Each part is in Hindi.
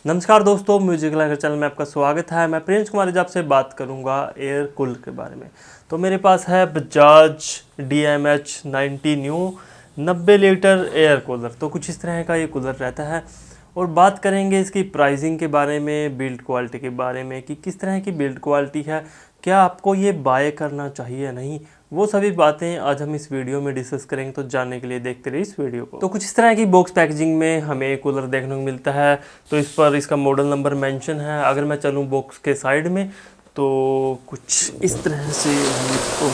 नमस्कार दोस्तों, म्यूजिक लवर चैनल में आपका स्वागत है। मैं प्रिंस कुमार आज आपसे बात करूंगा एयर कूलर के बारे में। तो मेरे पास है Bajaj DMH 90 new 90 litre air cooler. तो कुछ इस तरह का ये कूलर रहता है और बात करेंगे इसकी प्राइसिंग के बारे में, बिल्ड क्वालिटी के बारे में कि किस तरह की बिल्ड क्वालिटी है, क्या आपको ये बाय करना चाहिए या नहीं, वो सभी बातें आज हम इस वीडियो में डिस्कस करेंगे। तो जानने के लिए देखते रहिए इस वीडियो को। तो कुछ इस तरह की बॉक्स पैकेजिंग में हमें कूलर देखने को मिलता है। तो इस पर इसका मॉडल नंबर मेंशन है। अगर मैं चलूँ बॉक्स के साइड में तो कुछ इस तरह से इसको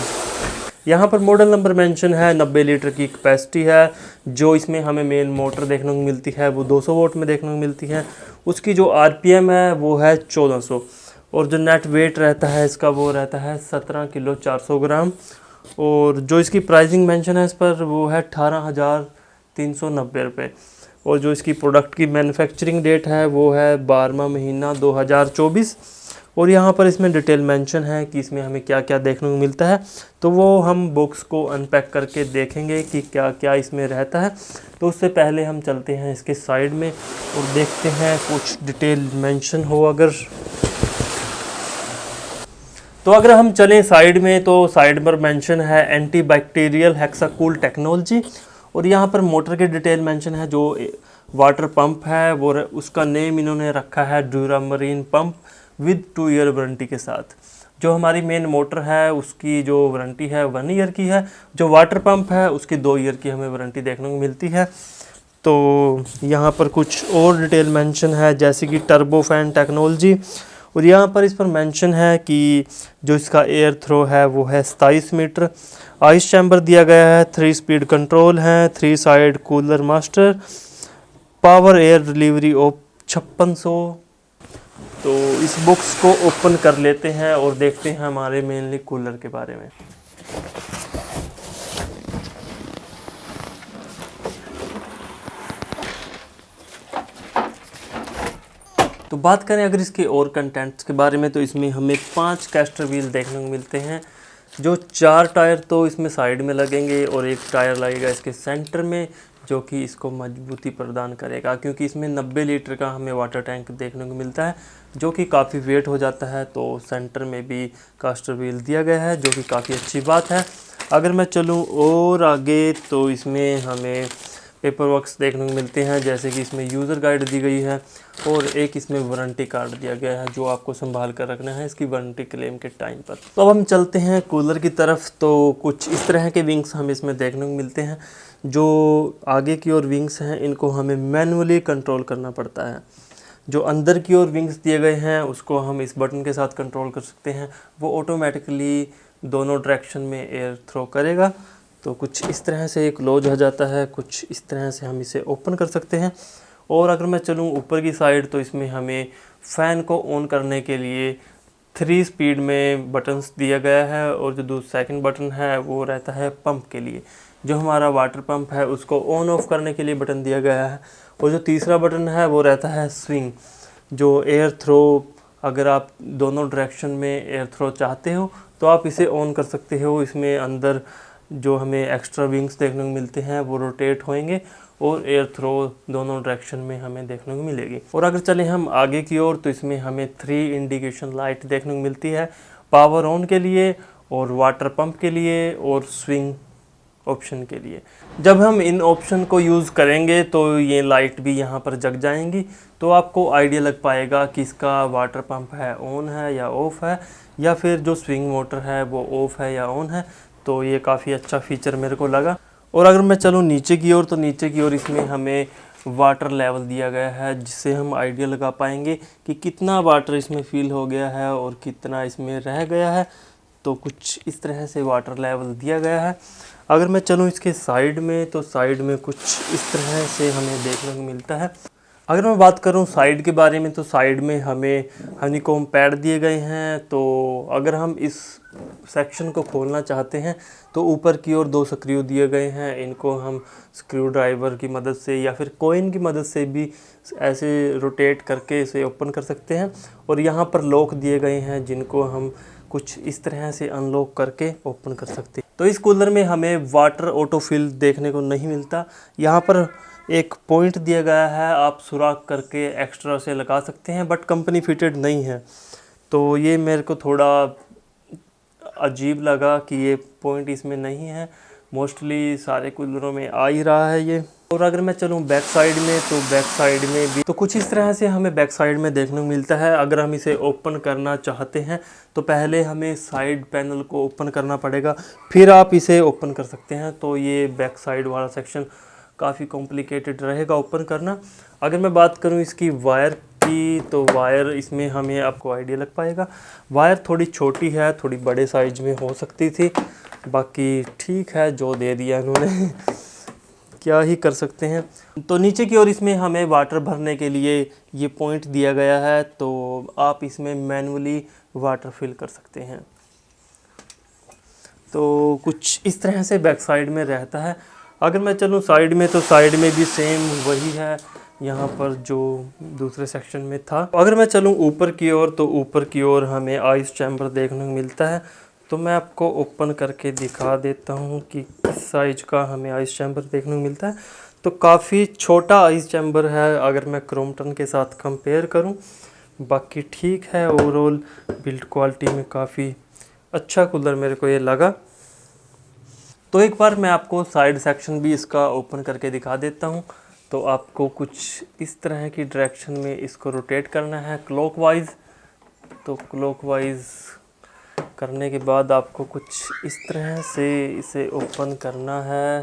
यहाँ पर मॉडल नंबर मेंशन है। 90 लीटर की कैपेसिटी है। जो इसमें हमें मेन मोटर देखने को मिलती है वो 200 वोल्ट में देखने को मिलती है। उसकी जो RPM है वो है 1400 और जो नेट वेट रहता है इसका वो रहता है 17 किलो 400 ग्राम। और जो इसकी प्राइसिंग मेंशन है इस पर वो है 18,390 रुपये। और जो इसकी प्रोडक्ट की मैन्युफैक्चरिंग डेट है वो है 12वां महीना 2024। और यहाँ पर इसमें डिटेल मेंशन है कि इसमें हमें क्या क्या देखने को मिलता है। तो वो हम बॉक्स को अनपैक करके देखेंगे कि क्या क्या इसमें रहता है। तो उससे पहले हम चलते हैं इसके साइड में और देखते हैं कुछ डिटेल मेंशन हो अगर। तो अगर हम चलें साइड में तो साइड पर मेंशन है एंटी बैक्टीरियल हेक्साकूल टेक्नोलॉजी। और यहाँ पर मोटर के डिटेल मेंशन है। जो वाटर पंप है वो उसका नेम इन्होंने रखा है ड्यूरामरीन पंप विद 2 ईयर वारंटी के साथ। जो हमारी मेन मोटर है उसकी जो वारंटी है 1 ईयर की है। जो वाटर पंप है उसकी 2 ईयर की हमें वारंटी देखने को मिलती है। तो यहाँ पर कुछ और डिटेल मेंशन है जैसे कि टर्बो फैन टेक्नोलॉजी। और यहाँ पर इस पर मेंशन है कि जो इसका एयर थ्रो है वो है 27 मीटर। आइस चैम्बर दिया गया है। 3 स्पीड कंट्रोल है। 3 side cooler master. Power air delivery of 5600। तो इस बॉक्स को ओपन कर लेते हैं और देखते हैं हमारे मेनली कूलर के बारे में। तो बात करें अगर इसके और कंटेंट्स के बारे में तो इसमें हमें 5 कैस्टर व्हील देखने को मिलते हैं। जो 4 टायर तो इसमें साइड में लगेंगे और एक टायर लगेगा इसके सेंटर में जो कि इसको मजबूती प्रदान करेगा, क्योंकि इसमें 90 लीटर का हमें वाटर टैंक देखने को मिलता है जो कि काफ़ी वेट हो जाता है। तो सेंटर में भी कैस्टर व्हील दिया गया है जो कि काफ़ी अच्छी बात है। अगर मैं चलूँ और आगे तो इसमें हमें पेपर वर्क्स देखने को मिलते हैं जैसे कि इसमें यूज़र गाइड दी गई है और एक इसमें वारंटी कार्ड दिया गया है जो आपको संभाल कर रखना है इसकी वारंटी क्लेम के टाइम पर। तो अब हम चलते हैं कूलर की तरफ। तो कुछ इस तरह के विंग्स हमें इसमें देखने को मिलते हैं। जो आगे की ओर विंग्स हैं इनको हमें मैनुअली कंट्रोल करना पड़ता है। जो अंदर की ओर विंग्स दिए गए हैं उसको हम इस बटन के साथ कंट्रोल कर सकते हैं। वो ऑटोमेटिकली दोनों डायरेक्शन में एयर थ्रो करेगा। तो कुछ इस तरह से एक क्लोज हो जाता है, कुछ इस तरह से हम इसे ओपन कर सकते हैं। और अगर मैं चलूँ ऊपर की साइड तो इसमें हमें फ़ैन को ऑन करने के लिए 3 स्पीड में बटन्स दिया गया है। और जो सेकंड बटन है वो रहता है पंप के लिए। जो हमारा वाटर पंप है उसको ऑन ऑफ करने के लिए बटन दिया गया है। और जो तीसरा बटन है वो रहता है स्विंग, जो एयर थ्रो। अगर आप दोनों डायरेक्शन में एयर थ्रो चाहते हो तो आप इसे ऑन कर सकते हो। इसमें अंदर जो हमें एक्स्ट्रा विंग्स देखने को मिलते हैं वो रोटेट होंगे और एयर थ्रो दोनों डायरेक्शन में हमें देखने को मिलेगी। और अगर चलें हम आगे की ओर तो इसमें हमें 3 इंडिकेशन लाइट देखने को मिलती है, पावर ऑन के लिए और वाटर पंप के लिए और स्विंग ऑप्शन के लिए। जब हम इन ऑप्शन को यूज़ करेंगे तो ये लाइट भी यहाँ पर जग जाएंगी। तो आपको आइडिया लग पाएगा कि इसका वाटर पंप है ऑन है या ऑफ़ है, या फिर जो स्विंग मोटर है वो ऑफ़ है या ऑन है। तो ये काफ़ी अच्छा फीचर मेरे को लगा। और अगर मैं चलूँ नीचे की ओर तो नीचे की ओर इसमें हमें वाटर लेवल दिया गया है जिससे हम आइडिया लगा पाएंगे कि कितना वाटर इसमें फिल हो गया है और कितना इसमें रह गया है। तो कुछ इस तरह से वाटर लेवल दिया गया है। अगर मैं चलूँ इसके साइड में तो साइड में कुछ इस तरह से हमें देखने को मिलता है। अगर मैं बात करूं साइड के बारे में तो साइड में हमें हनीकॉम्ब पैड दिए गए हैं। तो अगर हम इस सेक्शन को खोलना चाहते हैं तो ऊपर की ओर 2 स्क्रू दिए गए हैं। इनको हम स्क्रू ड्राइवर की मदद से या फिर कॉइन की मदद से भी ऐसे रोटेट करके इसे ओपन कर सकते हैं। और यहाँ पर लॉक दिए गए हैं जिनको हम कुछ इस तरह से अनलॉक करके ओपन कर सकते हैं। तो इस कूलर में हमें वाटर ऑटोफिल देखने को नहीं मिलता। यहाँ पर एक पॉइंट दिया गया है, आप सुराख करके एक्स्ट्रा से लगा सकते हैं, बट कंपनी फिटेड नहीं है। तो ये मेरे को थोड़ा अजीब लगा कि ये पॉइंट इसमें नहीं है। मोस्टली सारे कूलरों में आ ही रहा है ये। और अगर मैं चलूँ बैक साइड में, तो बैक साइड में भी तो कुछ इस तरह से हमें बैक साइड में देखने को मिलता है। अगर हम इसे ओपन करना चाहते हैं तो पहले हमें साइड पैनल को ओपन करना पड़ेगा, फिर आप इसे ओपन कर सकते हैं। तो ये बैक साइड वाला सेक्शन काफ़ी कॉम्प्लिकेटेड रहेगा ओपन करना। अगर मैं बात करूं इसकी वायर की, तो वायर इसमें हमें आपको आइडिया लग पाएगा। वायर थोड़ी छोटी है, थोड़ी बड़े साइज में हो सकती थी, बाकी ठीक है जो दे दिया इन्होंने क्या ही कर सकते हैं। तो नीचे की ओर इसमें हमें वाटर भरने के लिए ये पॉइंट दिया गया है, तो आप इसमें मैनुअली वाटर फिल कर सकते हैं। तो कुछ इस तरह से बैक साइड में रहता है। अगर मैं चलूँ साइड में, तो साइड में भी सेम वही है यहाँ पर जो दूसरे सेक्शन में था। अगर मैं चलूँ ऊपर की ओर, तो ऊपर की ओर हमें आइस चैम्बर देखने को मिलता है। तो मैं आपको ओपन करके दिखा देता हूँ कि किस साइज का हमें आइस चैम्बर देखने को मिलता है। तो काफ़ी छोटा आइस चैम्बर है अगर मैं क्रॉम्पटन के साथ कंपेयर करूँ। बाकी ठीक है, ओवरऑल बिल्ड क्वालिटी में काफ़ी अच्छा कूलर मेरे को ये लगा। तो एक बार मैं आपको साइड सेक्शन भी इसका ओपन करके दिखा देता हूँ। तो आपको कुछ इस तरह की डायरेक्शन में इसको रोटेट करना है क्लॉकवाइज। तो क्लॉकवाइज करने के बाद आपको कुछ इस तरह से इसे ओपन करना है।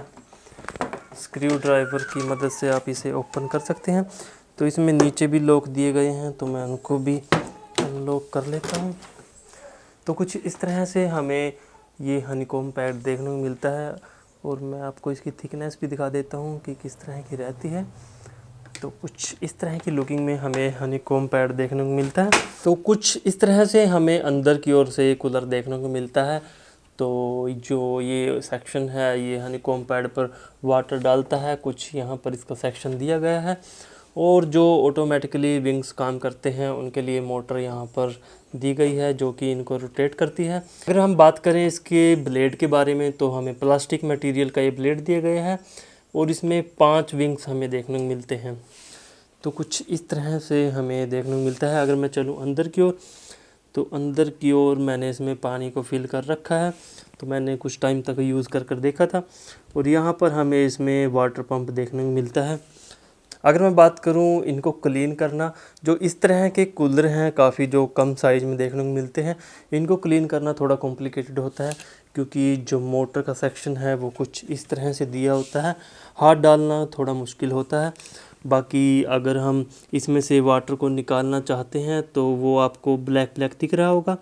स्क्रू ड्राइवर की मदद से आप इसे ओपन कर सकते हैं। तो इसमें नीचे भी लॉक दिए गए हैं, तो मैं उनको भी अनलॉक कर लेता हूँ। तो कुछ इस तरह से हमें ये हनीकॉम्ब पैड देखने को मिलता है, और मैं आपको इसकी थिकनेस भी दिखा देता हूँ कि किस तरह की रहती है। तो कुछ इस तरह की लुकिंग में हमें हनीकॉम्ब पैड देखने को मिलता है। तो कुछ इस तरह से हमें अंदर की ओर से कूलर देखने को मिलता है। तो जो ये सेक्शन है, ये हनीकॉम्ब पैड पर वाटर डालता है। कुछ यहाँ पर इसका सेक्शन दिया गया है, और जो ऑटोमेटिकली विंग्स काम करते हैं उनके लिए मोटर यहाँ पर दी गई है, जो कि इनको रोटेट करती है। अगर हम बात करें इसके ब्लेड के बारे में, तो हमें प्लास्टिक मटेरियल का ये ब्लेड दिया गया है, और इसमें 5 विंग्स हमें देखने को मिलते हैं। तो कुछ इस तरह से हमें देखने को मिलता है। अगर मैं चलूँ अंदर की ओर, तो अंदर की ओर मैंने इसमें पानी को फिल कर रखा है। तो मैंने कुछ टाइम तक यूज़ कर देखा था, और यहाँ पर हमें इसमें वाटर पंप देखने को मिलता है। अगर मैं बात करूं इनको क्लीन करना, जो इस तरह के कूलर हैं काफ़ी जो कम साइज़ में देखने को मिलते हैं, इनको क्लीन करना थोड़ा कॉम्प्लिकेटेड होता है, क्योंकि जो मोटर का सेक्शन है वो कुछ इस तरह से दिया होता है। हाथ डालना थोड़ा मुश्किल होता है। बाकी अगर हम इसमें से वाटर को निकालना चाहते हैं, तो वो आपको ब्लैक ब्लैक दिख रहा होगा,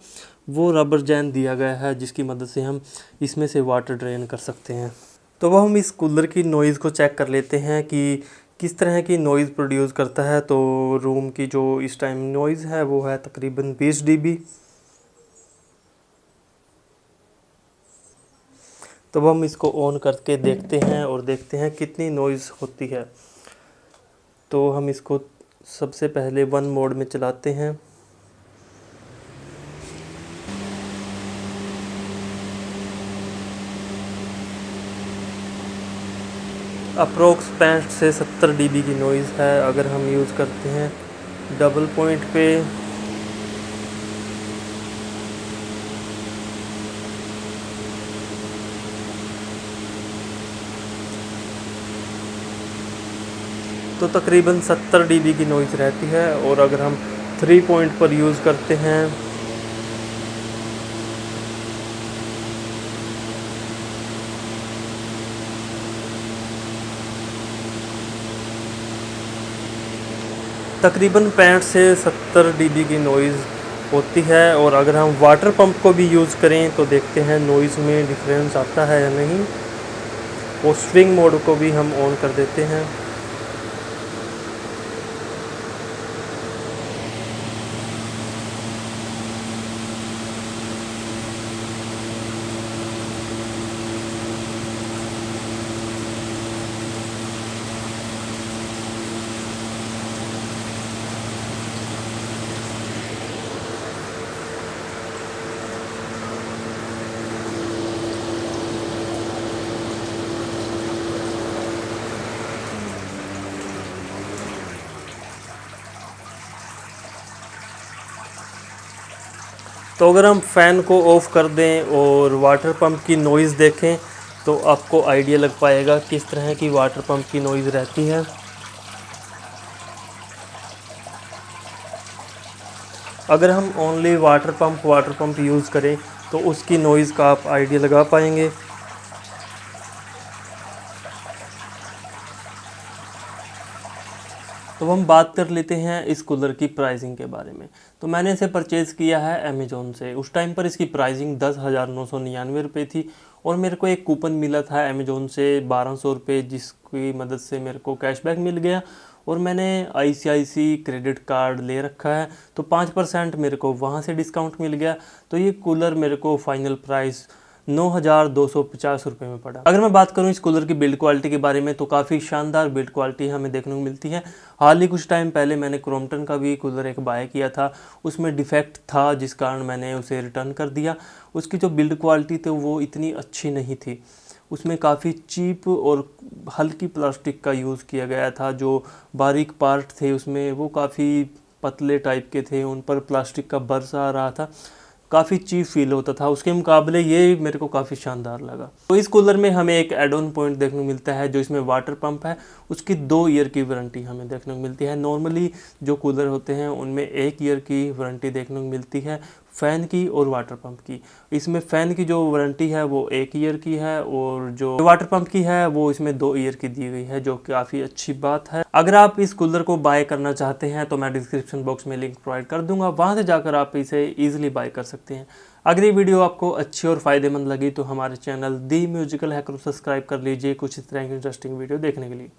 वो रबर जैन दिया गया है, जिसकी मदद से हम इसमें से वाटर ड्रेन कर सकते हैं। तो वो हम इस कूलर की नॉइज़ को चेक कर लेते हैं कि किस तरह की नॉइज़ प्रोड्यूस करता है। तो रूम की जो इस टाइम नॉइज़ है वो है तकरीबन 20 dB। तो हम इसको ऑन करके देखते हैं और देखते हैं कितनी नॉइज़ होती है। तो हम इसको सबसे पहले 1 मोड में चलाते हैं। अप्रोक्स 65 से 70 dB की नॉइज़ है। अगर हम यूज़ करते हैं डबल पॉइंट पे, तो तकरीबन 70 dB की नॉइज़ रहती है। और अगर हम 3 पॉइंट पर यूज़ करते हैं, तकरीबन 65 से 70 dB की नॉइज़ होती है। और अगर हम वाटर पंप को भी यूज़ करें, तो देखते हैं नॉइज़ में डिफरेंस आता है या नहीं। और स्विंग मोड को भी हम ऑन कर देते हैं। तो अगर हम फ़ैन को ऑफ़ कर दें और वाटर पंप की नॉइज़ देखें तो आपको आइडिया लग पाएगा किस तरह की वाटर पंप की नॉइज़ रहती है। अगर हम ओनली वाटर पंप यूज़ करें तो उसकी नॉइज़ का आप आइडिया लगा पाएंगे। तो हम बात कर लेते हैं इस कूलर की प्राइसिंग के बारे में। तो मैंने इसे परचेज़ किया है अमेज़ॉन से। उस टाइम पर इसकी प्राइसिंग 10,999 रुपये थी और मेरे को एक कूपन मिला था अमेज़ॉन से 1200 रुपये, जिसकी मदद से मेरे को कैशबैक मिल गया और मैंने ICICI क्रेडिट कार्ड ले रखा है तो 5% मेरे को वहाँ से डिस्काउंट मिल गया। तो ये कूलर मेरे को फाइनल प्राइस 9,250 रुपये में पड़ा। अगर मैं बात करूं इस कूलर की बिल्ड क्वालिटी के बारे में तो काफ़ी शानदार बिल्ड क्वालिटी हमें देखने को मिलती है। हाल ही कुछ टाइम पहले मैंने क्रॉम्पटन का भी कूलर एक बाय किया था, उसमें डिफेक्ट था जिस कारण मैंने उसे रिटर्न कर दिया। उसकी जो बिल्ड क्वालिटी थी वो इतनी अच्छी नहीं थी, उसमें काफ़ी चीप और हल्की प्लास्टिक का यूज़ किया गया था। जो बारीक पार्ट थे उसमें वो काफ़ी पतले टाइप के थे, उन पर प्लास्टिक का बर्स आ रहा था, काफ़ी चीप फील होता था। उसके मुकाबले ये मेरे को काफ़ी शानदार लगा। तो इस कूलर में हमें एक एड ऑन पॉइंट देखने को मिलता है, जो इसमें वाटर पंप है उसकी 2 ईयर की वारंटी हमें देखने को मिलती है। नॉर्मली जो कूलर होते हैं उनमें 1 ईयर की वारंटी देखने को मिलती है फ़ैन की और वाटर पंप की। इसमें फ़ैन की जो वारंटी है वो 1 ईयर की है और जो वाटर पंप की है वो इसमें 2 ईयर की दी गई है, जो काफ़ी अच्छी बात है। अगर आप इस कूलर को बाय करना चाहते हैं तो मैं डिस्क्रिप्शन बॉक्स में लिंक प्रोवाइड कर दूंगा, वहाँ से जाकर आप इसे ईजिली बाय कर सकते हैं। अगर ये वीडियो आपको अच्छी और फ़ायदेमंद लगी तो हमारे चैनल दी म्यूजिकल हैकर को सब्सक्राइब कर लीजिए कुछ इस तरह की इंटरेस्टिंग वीडियो देखने के लिए।